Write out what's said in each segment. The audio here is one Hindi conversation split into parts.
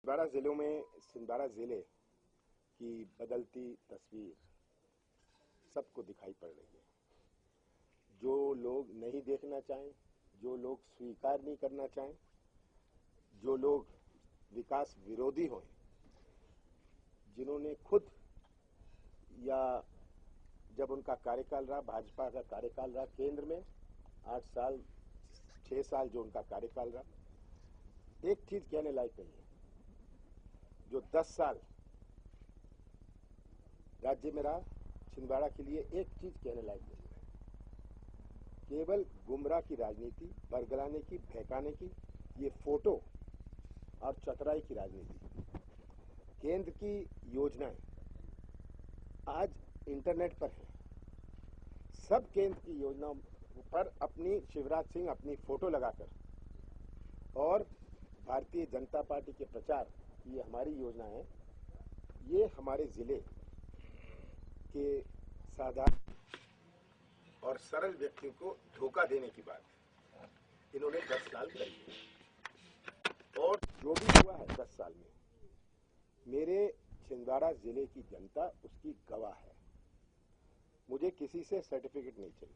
छिंदवाड़ा जिले की बदलती तस्वीर सबको दिखाई पड़ रही है। जो लोग नहीं देखना चाहें, जो लोग स्वीकार नहीं करना चाहें, जो लोग विकास विरोधी हों, जिन्होंने खुद या जब उनका कार्यकाल रहा, भाजपा का कार्यकाल रहा केंद्र में 8 साल 6 साल जो उनका कार्यकाल रहा, एक चीज कहने लायक नहीं है। जो 10 साल राज्य में रहा, छिंदवाड़ा के लिए एक चीज कहने लायक नहीं है। केवल गुमराह की राजनीति, बरगलाने की, बहकाने की, ये फोटो और चतुराई की राजनीति। केंद्र की योजनाएं आज इंटरनेट पर है। सब केंद्र की योजनाओं पर अपनी शिवराज सिंह अपनी फोटो लगाकर और भारतीय जनता पार्टी के प्रचार, ये हमारी योजना है, ये हमारे जिले के साधारण और सरल व्यक्तियों को धोखा देने की बात इन्होंने 10 साल करी है। और जो भी हुआ है 10 साल में, मेरे छिंदवाड़ा जिले की जनता उसकी गवाह है। मुझे किसी से सर्टिफिकेट नहीं चाहिए।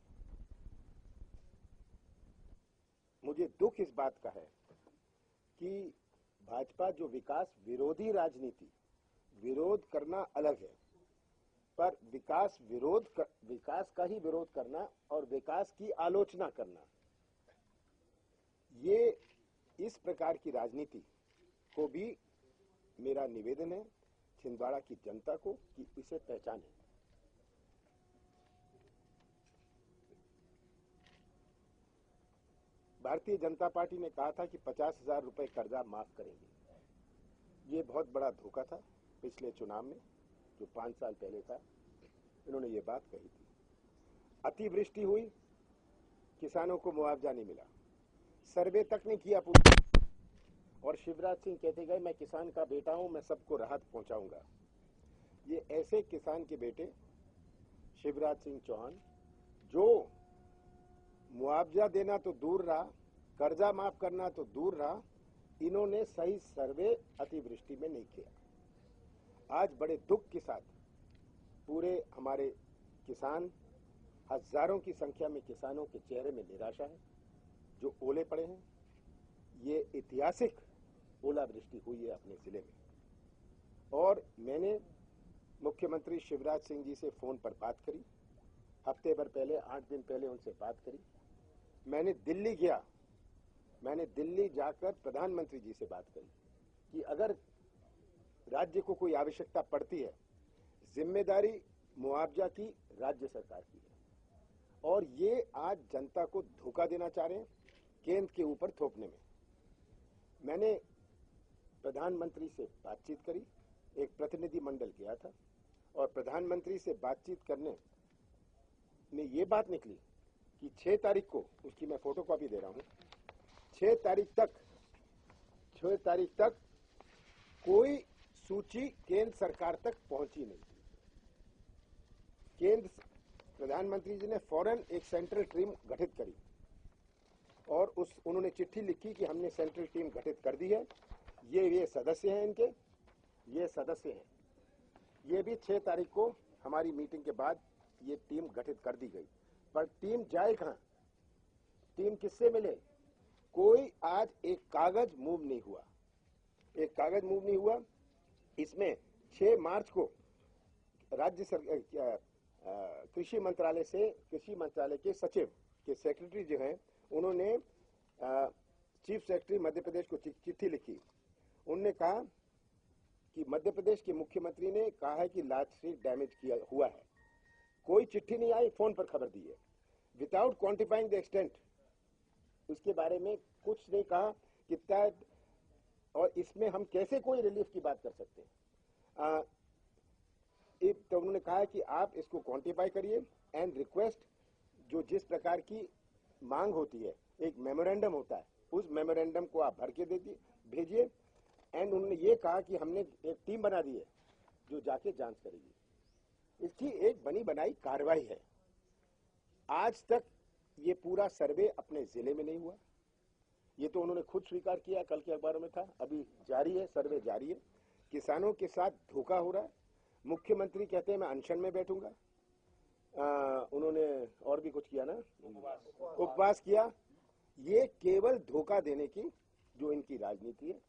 मुझे दुख इस बात का है कि भाजपा जो विकास विरोधी राजनीति, विरोध करना अलग है, पर विकास का ही विरोध करना और विकास की आलोचना करना, ये इस प्रकार की राजनीति को भी मेरा निवेदन है छिंदवाड़ा की जनता को कि इसे पहचाने। भारतीय जनता पार्टी ने कहा था कि 50,000 रुपए कर्जा माफ करेंगे। ये बहुत बड़ा धोखा था। पिछले चुनाव में जो 5 साल पहले था, इन्होंने ये बात कही थी। अतिवृष्टि हुई, किसानों को मुआवजा नहीं मिला, सर्वे तक नहीं किया पूरा, और शिवराज सिंह कहते गए मैं किसान का बेटा हूं, मैं सबको राहत पहुंचाऊंगा। ये ऐसे किसान के बेटे शिवराज सिंह चौहान, जो मुआवजा देना तो दूर रहा, कर्जा माफ करना तो दूर रहा, इन्होंने सही सर्वे अतिवृष्टि में नहीं किया। आज बड़े दुख के साथ पूरे हमारे किसान, हजारों की संख्या में किसानों के चेहरे में निराशा है। जो ओले पड़े हैं, ये ऐतिहासिक ओलावृष्टि हुई है अपने जिले में। और मैंने मुख्यमंत्री शिवराज सिंह जी से फोन पर बात करी, हफ्ते भर पहले, 8 दिन पहले उनसे बात करी। मैंने दिल्ली गया, मैंने दिल्ली जाकर प्रधानमंत्री जी से बात करी कि अगर राज्य को कोई आवश्यकता पड़ती है, जिम्मेदारी मुआवजा की राज्य सरकार की है। और ये आज जनता को धोखा देना चाह रहे हैं केंद्र के ऊपर थोपने में। मैंने प्रधानमंत्री से बातचीत करी, एक प्रतिनिधि मंडल गया था, और प्रधानमंत्री से बातचीत करने में ये बात निकली कि 6 तारीख को, उसकी मैं फोटोकॉपी दे रहा हूं, 6 तारीख तक कोई सूची केंद्र सरकार तक पहुंची नहीं थी। केंद्र प्रधानमंत्री जी ने फौरन एक सेंट्रल टीम गठित करी और उन्होंने चिट्ठी लिखी कि हमने सेंट्रल टीम गठित कर दी है, ये सदस्य हैं इनके, ये सदस्य हैं। ये भी 6 तारीख को हमारी मीटिंग के बाद ये टीम गठित कर दी गई। पर टीम जाए कहां? टीम किससे मिले? कोई आज एक कागज मूव नहीं हुआ, एक कागज मूव नहीं हुआ। इसमें 6 मार्च को राज्य सरकार, कृषि मंत्रालय के सचिव के सेक्रेटरी जो हैं, उन्होंने चीफ सेक्रेटरी मध्य प्रदेश को चिट्ठी लिखी। उन्होंने कहा कि मध्य प्रदेश के मुख्यमंत्री ने कहा है कि लार्ज डैमेज किया हुआ है। कोई चिट्ठी नहीं आई, फोन पर खबर दी है, विदाउट क्वांटिफाइंग द एक्सटेंट। उसके बारे में कुछ नहीं कहा कितना, और इसमें हम कैसे कोई रिलीफ की बात कर सकते हैं। तो उन्होंने कहा कि आप इसको क्वांटिफाई करिए एंड रिक्वेस्ट, जो जिस प्रकार की मांग होती है, एक मेमोरेंडम होता है, उस मेमोरेंडम को आप भर के भेजिए। एंड उन्होंने ये कहा कि हमने एक टीम बना दी है जो जाके जांच करेगी। इसकी एक बनी बनाई कार्रवाई है। आज तक ये पूरा सर्वे अपने जिले में नहीं हुआ। ये तो उन्होंने खुद स्वीकार किया, कल के अखबारों में था, अभी जारी है, सर्वे जारी है। किसानों के साथ धोखा हो रहा है। मुख्यमंत्री कहते हैं मैं अनशन में बैठूंगा। उन्होंने और भी कुछ किया ना, उपवास किया। ये केवल धोखा देने की जो इनकी राजनीति है।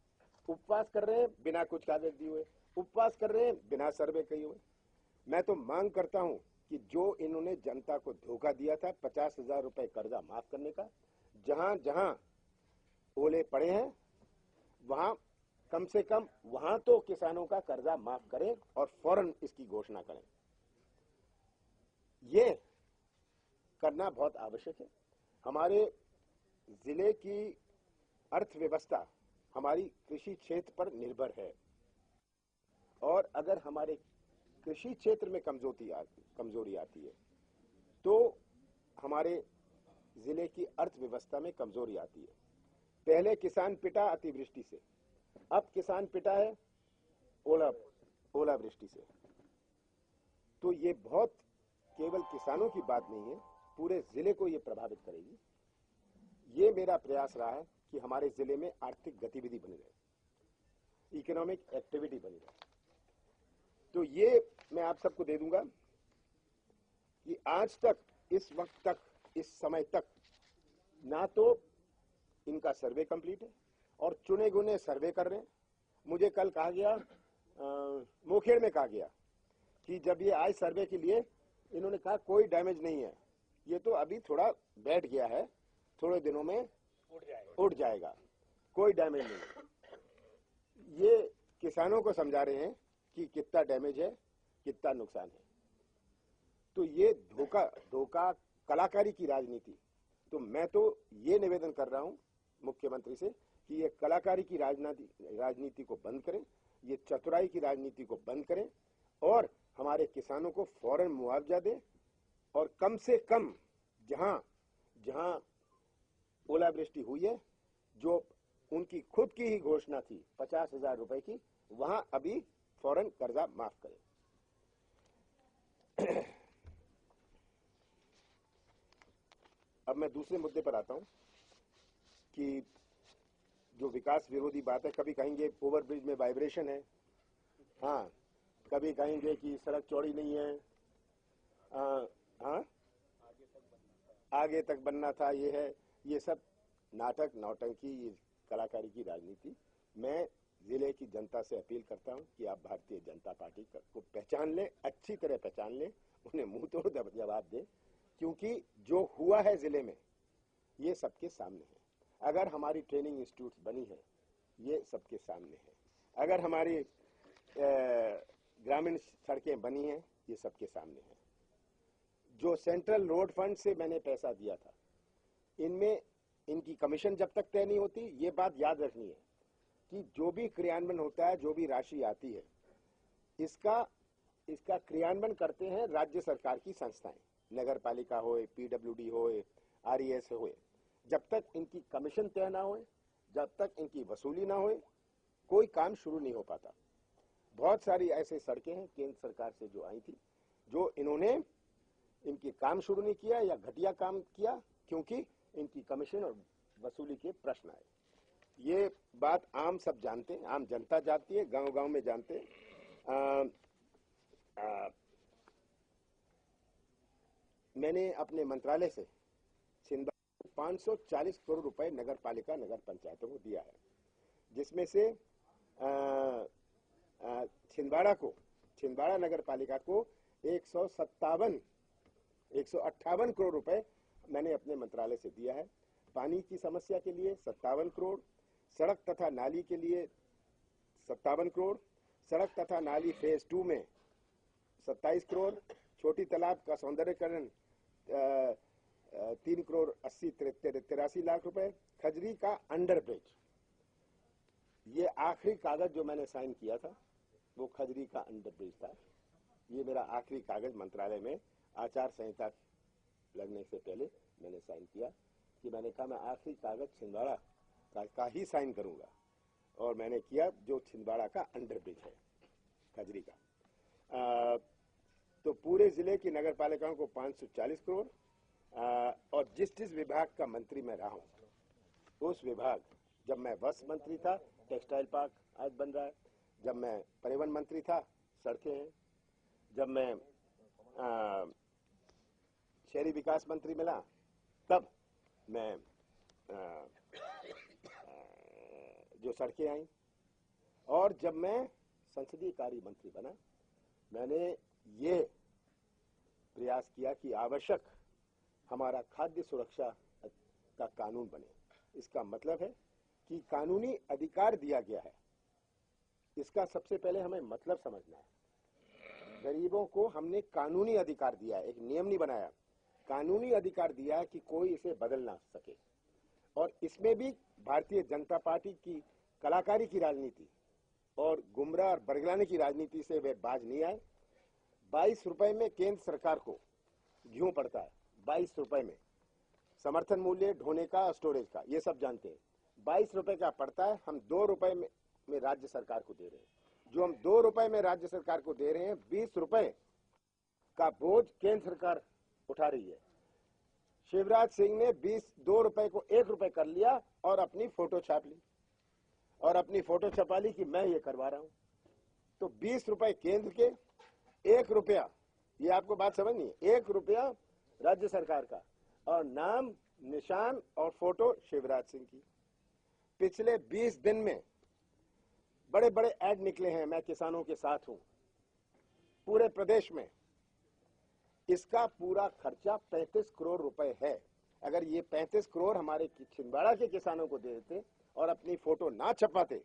उपवास कर रहे हैं बिना कुछ कागज दिए हुए, उपवास कर रहे हैं बिना सर्वे किए हुए। मैं तो मांग करता हूं कि जो इन्होंने जनता को धोखा दिया था 50,000 रुपए कर्जा माफ करने का, जहां जहां ओले पड़े हैं वहां कम से कम वहां तो किसानों का कर्जा माफ करें और फौरन इसकी घोषणा करें। ये करना बहुत आवश्यक है। हमारे जिले की अर्थव्यवस्था हमारी कृषि क्षेत्र पर निर्भर है और अगर हमारे कृषि क्षेत्र में कमजोरी आती है तो हमारे जिले की अर्थव्यवस्था में कमजोरी आती है। पहले किसान पिटा अतिवृष्टि से, अब किसान पिटा है ओलावृष्टि से। तो ये बहुत केवल किसानों की बात नहीं है, पूरे जिले को ये प्रभावित करेगी। ये मेरा प्रयास रहा है कि हमारे जिले में आर्थिक गतिविधि बनी रहे, इकोनॉमिक एक्टिविटी बनी रहे। तो ये मैं आप सबको दे दूंगा कि आज तक, इस वक्त तक, इस समय तक ना तो इनका सर्वे कंप्लीट है और चुने गुने सर्वे कर रहे हैं। मुझे कल कहा गया, मोखेड़ में कहा गया कि जब ये आए सर्वे के लिए, इन्होंने कहा कोई डैमेज नहीं है, ये तो अभी थोड़ा बैठ गया है, थोड़े दिनों में उड़ जाएगा, कोई डैमेज नहीं। ये किसानों को समझा रहे हैं कि कितना डैमेज है, कितना नुकसान है। तो ये धोखा कलाकारी की राजनीति। तो मैं तो ये निवेदन कर रहा हूं मुख्यमंत्री से कि ये कलाकारी की राजनीति को बंद करें, ये चतुराई की राजनीति को बंद करें और हमारे किसानों को फौरन मुआवजा दें और कम से कम जहां जहां ओलावृष्टि हुई है, जो उनकी खुद की ही घोषणा थी 50,000 रुपए की, वहां अभी फौरन कर्जा माफ करें। अब मैं दूसरे मुद्दे पर आता हूं कि जो विकास विरोधी बात है, कभी कहेंगे ओवरब्रिज में वाइब्रेशन है, हाँ, कभी कहेंगे कि सड़क चौड़ी नहीं है, हाँ, आगे तक बनना था, ये है, ये सब नाटक नौटंकी, ये कलाकारी की राजनीति। मैं जिले की जनता से अपील करता हूं कि आप भारतीय जनता पार्टी को पहचान लें, अच्छी तरह पहचान लें, उन्हें मुंह तोड़ जवाब दें, क्योंकि जो हुआ है जिले में ये सबके सामने है। अगर हमारी ट्रेनिंग इंस्टीट्यूट बनी है, ये सबके सामने है। अगर हमारी ग्रामीण सड़कें बनी हैं, ये सबके सामने है। जो सेंट्रल रोड फंड से मैंने पैसा दिया था, इनमें इनकी कमीशन जब तक तय नहीं होती, ये बात याद रखनी है कि जो भी क्रियान्वयन होता है, जो भी राशि आती है, इसका क्रियान्वयन करते हैं राज्य सरकार की संस्थाएं, नगर पालिका होए, पीडब्ल्यूडी होए, आरईएस होए। जब तक इनकी कमीशन तय ना होए, जब तक इनकी वसूली ना होए, कोई काम शुरू नहीं हो पाता। बहुत सारी ऐसे सड़कें हैं केंद्र सरकार से जो आई थी, जो इन्होंने इनकी काम शुरू नहीं किया या घटिया काम किया, क्योंकि इनकी कमीशन और वसूली के प्रश्न आए। ये बात आम सब जानते हैं, आम जनता जानती है, गांव-गांव में जानते हैं। मैंने अपने मंत्रालय से छिंदवाड़ा 540 करोड़ रुपए नगर पालिका, नगर पंचायतों को दिया है, जिसमें से छिंदवाड़ा नगर पालिका को 158 करोड़ रुपए मैंने अपने मंत्रालय से दिया है। पानी की समस्या के लिए 57 करोड़, सड़क तथा नाली के लिए 57 करोड़, सड़क तथा नाली फेज 2 में 27 करोड़, छोटी तालाब का सौंदर्यकरण 3 करोड़ 83 लाख रुपए, खजरी का अंडर ब्रिज, ये आखिरी कागज जो मैंने साइन किया था वो खजरी का अंडर ब्रिज था। ये मेरा आखिरी कागज मंत्रालय में आचार संहिता लगने से पहले मैंने साइन किया कि मैंने कहा मैं आखिरी कागज छिंदवाड़ा का ही साइन करूंगा, और मैंने किया जो छिंदवाड़ा का अंडर ब्रिज है, खजरी का। तो पूरे जिले की नगर पालिकाओं को 540 करोड़, और जिस जिस विभाग का मंत्री मैं रहा हूं उस विभाग, जब मैं वस्त्र मंत्री था टेक्सटाइल पार्क आज बन रहा है, जब मैं परिवहन मंत्री था सड़कें हैं, जब मैं शहरी विकास मंत्री मिला तब मैं जो सड़कें आई, और जब मैं संसदीय कार्य मंत्री बना मैंने ये प्रयास किया कि आवश्यक हमारा खाद्य सुरक्षा का कानून बने। इसका मतलब है कि कानूनी अधिकार दिया गया है, इसका सबसे पहले हमें मतलब समझना है। गरीबों को हमने कानूनी अधिकार दिया है, एक नियम नहीं बनाया, कानूनी अधिकार दिया है कि कोई इसे बदल ना सके। और इसमें भी भारतीय जनता पार्टी की कलाकारी की राजनीति और गुमराह और बरगलाने की राजनीति से वे बाज नहीं आए। 22 रुपए में केंद्र सरकार को गेहूं पड़ता है, 22 रुपए में समर्थन मूल्य ढोने का स्टोरेज का, ये सब जानते हैं। 22 रुपए का पड़ता है, हम 2 रुपए में राज्य सरकार को दे रहे हैं। जो हम 2 रुपए में राज्य सरकार को दे रहे हैं, 20 रुपए का बोझ केंद्र सरकार उठा रही है। शिवराज सिंह ने 2 रुपए को 1 रुपए कर लिया और अपनी फोटो छाप ली और अपनी फोटो छपा ली कि मैं ये करवा रहा हूं। तो 20 रुपए केंद्र के, 1 रुपया, ये आपको बात समझनी है, 1 रुपया राज्य सरकार का, और नाम, निशान और फोटो शिवराज सिंह की। पिछले 20 दिन में बड़े बड़े ऐड निकले हैं, मैं किसानों के साथ हूं पूरे प्रदेश में। इसका पूरा खर्चा 35 करोड़ रुपए है। अगर ये 35 करोड़ हमारे छिंदवाड़ा के किसानों को दे देते और अपनी फोटो ना छपाते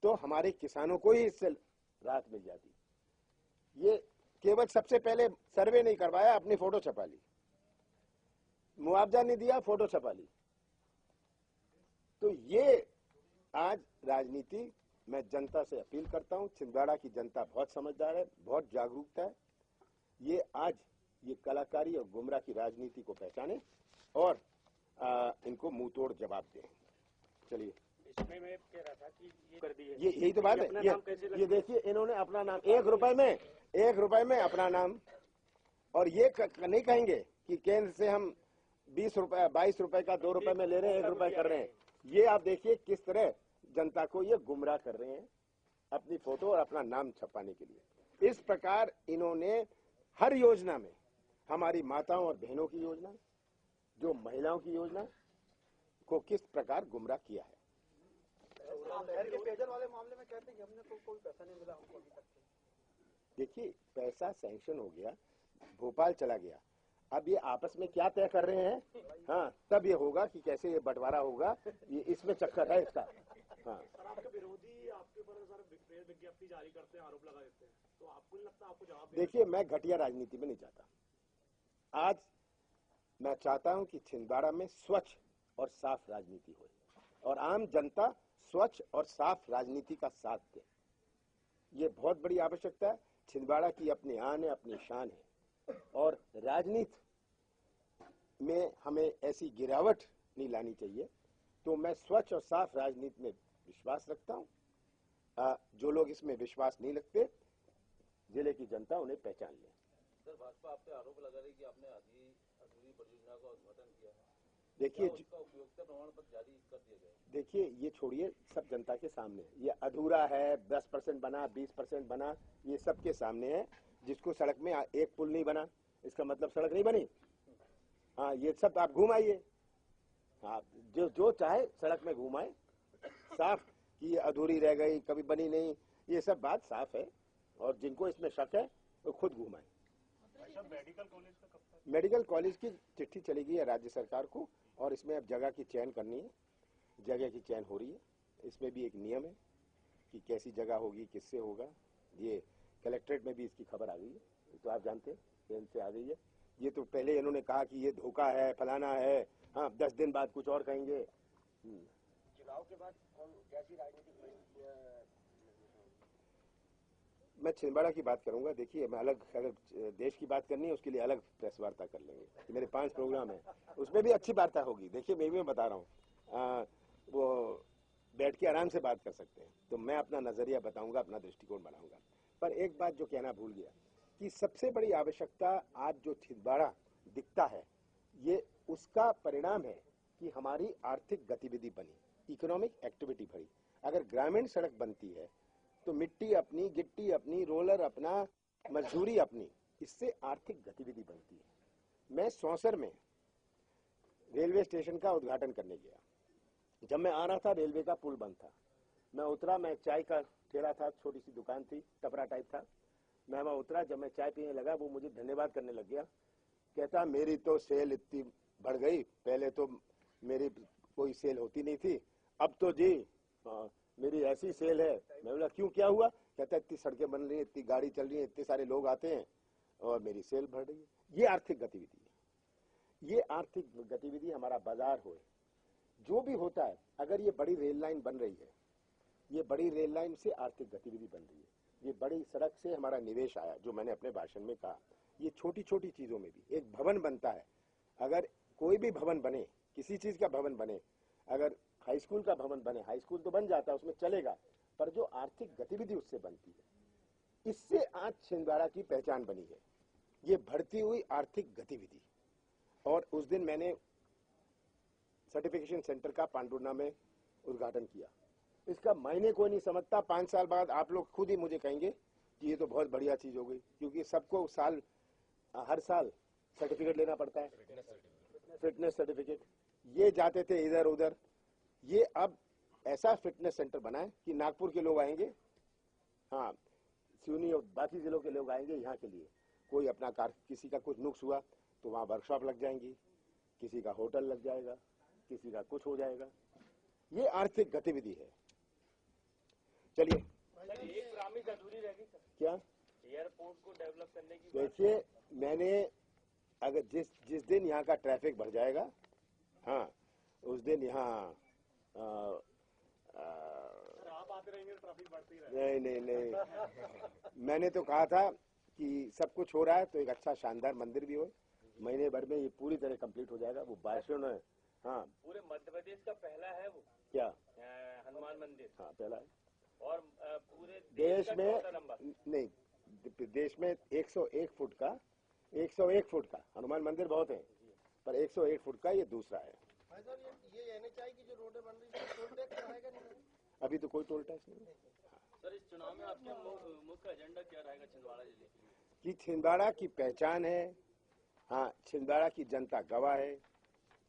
तो हमारे किसानों को ही इससे राहत मिल जाती। ये केवल सबसे पहले सर्वे नहीं करवाया, अपनी फोटो छपा ली, मुआवजा नहीं दिया, फोटो छपा ली। तो ये आज राजनीति, मैं जनता से अपील करता हूं, छिंदवाड़ा की जनता बहुत समझदार है, बहुत जागरूकता है। ये आज ये कलाकारी और गुमराह की राजनीति को पहचाने और इनको मुंह तोड़ जवाब दें। चलिए, इसमें मैं कह रहा था कि ये कर दी है, ये यही तो बात है। ये देखिए, इन्होंने अपना नाम 1 रुपए में अपना नाम, और ये नहीं कहेंगे कि केंद्र से हम 20 रुपए 22 रुपए का 2 रुपए में ले रहे हैं, 1 रुपए कर रहे हैं। ये आप देखिए किस तरह जनता को ये गुमराह कर रहे हैं अपनी फोटो और अपना नाम छपाने के लिए। इस प्रकार इन्होंने हर योजना में हमारी माताओं और बहनों की योजना, जो महिलाओं की योजना को किस प्रकार गुमराह किया है। पेयजल वाले मामले में कहते हैं कि हमने कोई पैसा नहीं मिला हमको अभी तक। देखिए, पैसा सैंक्शन हो गया, भोपाल चला गया, अब ये आपस में क्या तय कर रहे हैं, हाँ, तब ये होगा कि कैसे ये बंटवारा होगा, ये इसमें चक्कर है इसका। हाँ, आपके विरोधी आपके ऊपर सर विज्ञप्ति जारी करते हैं, आरोप लगा देते हैं, तो आपको नहीं लगता आपको जवाब? देखिए, मैं घटिया राजनीति में नहीं चाहता। आज मैं चाहता हूं कि छिंदवाड़ा में स्वच्छ और साफ राजनीति हो और आम जनता स्वच्छ और साफ राजनीति का साथ दे। ये बहुत बड़ी आवश्यकता है। छिंदवाड़ा की अपनी आन है, अपनी शान है, और राजनीति में हमें ऐसी गिरावट नहीं लानी चाहिए। तो मैं स्वच्छ और साफ राजनीति में विश्वास रखता हूं। जो लोग इसमें विश्वास नहीं रखते, जिले की जनता उन्हें पहचान ले। सर, भाजपा आप पे आरोप लगा रही कि आपने अधूरी परियोजना का उद्घाटन किया है। देखिए, उसका उपयोगिता प्रमाण पत्र जारी कर दिया गया। देखिए, ये छोड़िए, सब जनता के सामने ये अधूरा है, 10% बना, 20% बना, ये सबके सामने है। जिसको सड़क में एक पुल नहीं बना, इसका मतलब सड़क नहीं बनी। हाँ, ये सब आप घूम आइए, हाँ, जो चाहे सड़क में घूम आए, साफ कि ये अधूरी रह गई, कभी बनी नहीं, ये सब बात साफ है। और जिनको इसमें शक है वो खुद घूम आए। मेडिकल कॉलेज की चिट्ठी चली गई है राज्य सरकार को, और इसमें अब जगह की चयन करनी है, जगह की चयन हो रही है। इसमें भी एक नियम है कि कैसी जगह होगी, किससे होगा। ये कलेक्ट्रेट में भी इसकी खबर आ गई है, तो आप जानते हैं ट्रेन से आ गई है। ये तो पहले इन्होंने कहा कि ये धोखा है, फलाना है, हाँ, 10 दिन बाद कुछ और कहेंगे। चुनाव के बाद कैसी राजनीति? मैं छिंदवाड़ा की बात करूंगा। देखिए, मैं अलग, अगर देश की बात करनी है उसके लिए अलग प्रेस वार्ता कर लेंगे। मेरे 5 प्रोग्राम है, उसमें भी अच्छी वार्ता होगी। देखिए, मैं भी बता रहा हूँ, वो बैठ के आराम से बात कर सकते हैं। तो मैं अपना नजरिया बताऊंगा, अपना दृष्टिकोण बनाऊंगा। पर एक बात जो कहना भूल गया कि सबसे बड़ी आवश्यकता आज जो छिंदवाड़ा दिखता है, ये उसका परिणाम है कि हमारी आर्थिक गतिविधि बनी, इकोनॉमिक एक्टिविटी बढ़ी। अगर ग्रामीण सड़क बनती है तो मिट्टी अपनी, गिट्टी अपनी, रोलर अपना, मजदूरी अपनी, इससे आर्थिक गतिविधि बनती है। मैं सौंसर में रेलवे स्टेशन का उद्घाटन करने गया। जब मैं आ रहा था रेलवे का पुल बंद था। मैं उतरा, मैं चाय का ठेला था, छोटी सी दुकान थी, टपरा टाइप था। मैं वहां उतरा, जब मैं चाय पीने लगा वो मुझे धन्यवाद करने लग गया। कहता मेरी तो सेल इतनी बढ़ गई, पहले तो मेरी कोई सेल होती नहीं थी, अब तो जी मेरी ऐसी सेल है। मैं बोला क्यों, क्या हुआ? कहता इतनी सड़कें बन रही हैं, इतनी गाड़ी चल रही है, इतने सारे लोग आते हैं और मेरी सेल बढ़ रही है। ये आर्थिक गतिविधि है। ये आर्थिक गतिविधि हमारा बाजार हो, जो भी होता है। अगर ये बड़ी रेल लाइन बन रही है, ये बड़ी रेल लाइन से आर्थिक गतिविधि बन रही है। ये बड़ी सड़क से हमारा निवेश आया, जो मैंने अपने भाषण में कहा। ये छोटी छोटी चीजों में भी, एक भवन बनता है, अगर कोई भी भवन बने, किसी चीज का भवन बने, अगर हाई स्कूल का भवन बने, हाई स्कूल तो बन जाता है, उसमें चलेगा, पर जो आर्थिक गतिविधि उससे बनती है, इससे आज छिंदवाड़ा की पहचान बनी है, ये बढ़ती हुई आर्थिक गतिविधि। और उस दिन मैंने सर्टिफिकेशन सेंटर का पांडुर्ना में उद्घाटन किया। इसका मायने कोई नहीं समझता। 5 साल बाद आप लोग खुद ही मुझे कहेंगे कि ये तो बहुत बढ़िया चीज हो गई, क्योंकि सबको हर साल सर्टिफिकेट लेना पड़ता है, फिटनेस सर्टिफिकेट। ये जाते थे इधर उधर, ये अब ऐसा फिटनेस सेंटर बनाए कि नागपुर के लोग आएंगे, हाँ, सिवनी और बाकी जिलों के लोग आएंगे यहाँ के लिए। कोई अपना किसी का कुछ नुक्स हुआ तो वहाँ वर्कशॉप लग जाएंगी, किसी का होटल लग जाएगा, किसी का कुछ हो जाएगा। ये आर्थिक गतिविधि है। चलिए, एक प्रॉमिस अधूरी रह गई सर, क्या? एयरपोर्ट को डेवलप करने की। देखिए, मैंने अगर जिस दिन यहाँ का ट्रैफिक बढ़ जाएगा, हाँ, उस दिन यहाँ आप आते रहेंगे ट्रैफिक बढ़ती रहेगी। नहीं, मैंने तो कहा था कि सब कुछ हो रहा है तो एक अच्छा शानदार मंदिर भी हो। महीने भर में ये पूरी तरह कंप्लीट हो जाएगा। वो भाषण है, हाँ, पूरे मध्य प्रदेश का पहला है वो, क्या हनुमान मंदिर, हाँ पहला है। और पूरे देश का में चौथा नंबर। नहीं, देश में 101 फुट का हनुमान मंदिर बहुत है, पर 101 फुट का ये दूसरा है। भाई साहब, ये एनएचआई की जो रोडें बन रही है, टोल टैक्स रहेगा नहीं? अभी तो कोई टोल टैक्स नहीं है। सर, इस चुनाव में आपका मुख्य एजेंडा क्या रहेगा छिंदवाड़ा जिले के लिए? कि छिंदवाड़ा की पहचान है, हाँ, छिंदवाड़ा की जनता गवाह है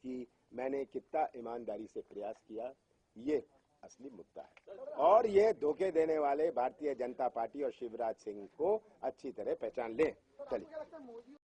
कि मैंने कितना ईमानदारी से प्रयास किया। ये असली मुद्दा है, और ये धोखे देने वाले भारतीय जनता पार्टी और शिवराज सिंह को अच्छी तरह पहचान लें। चलिए।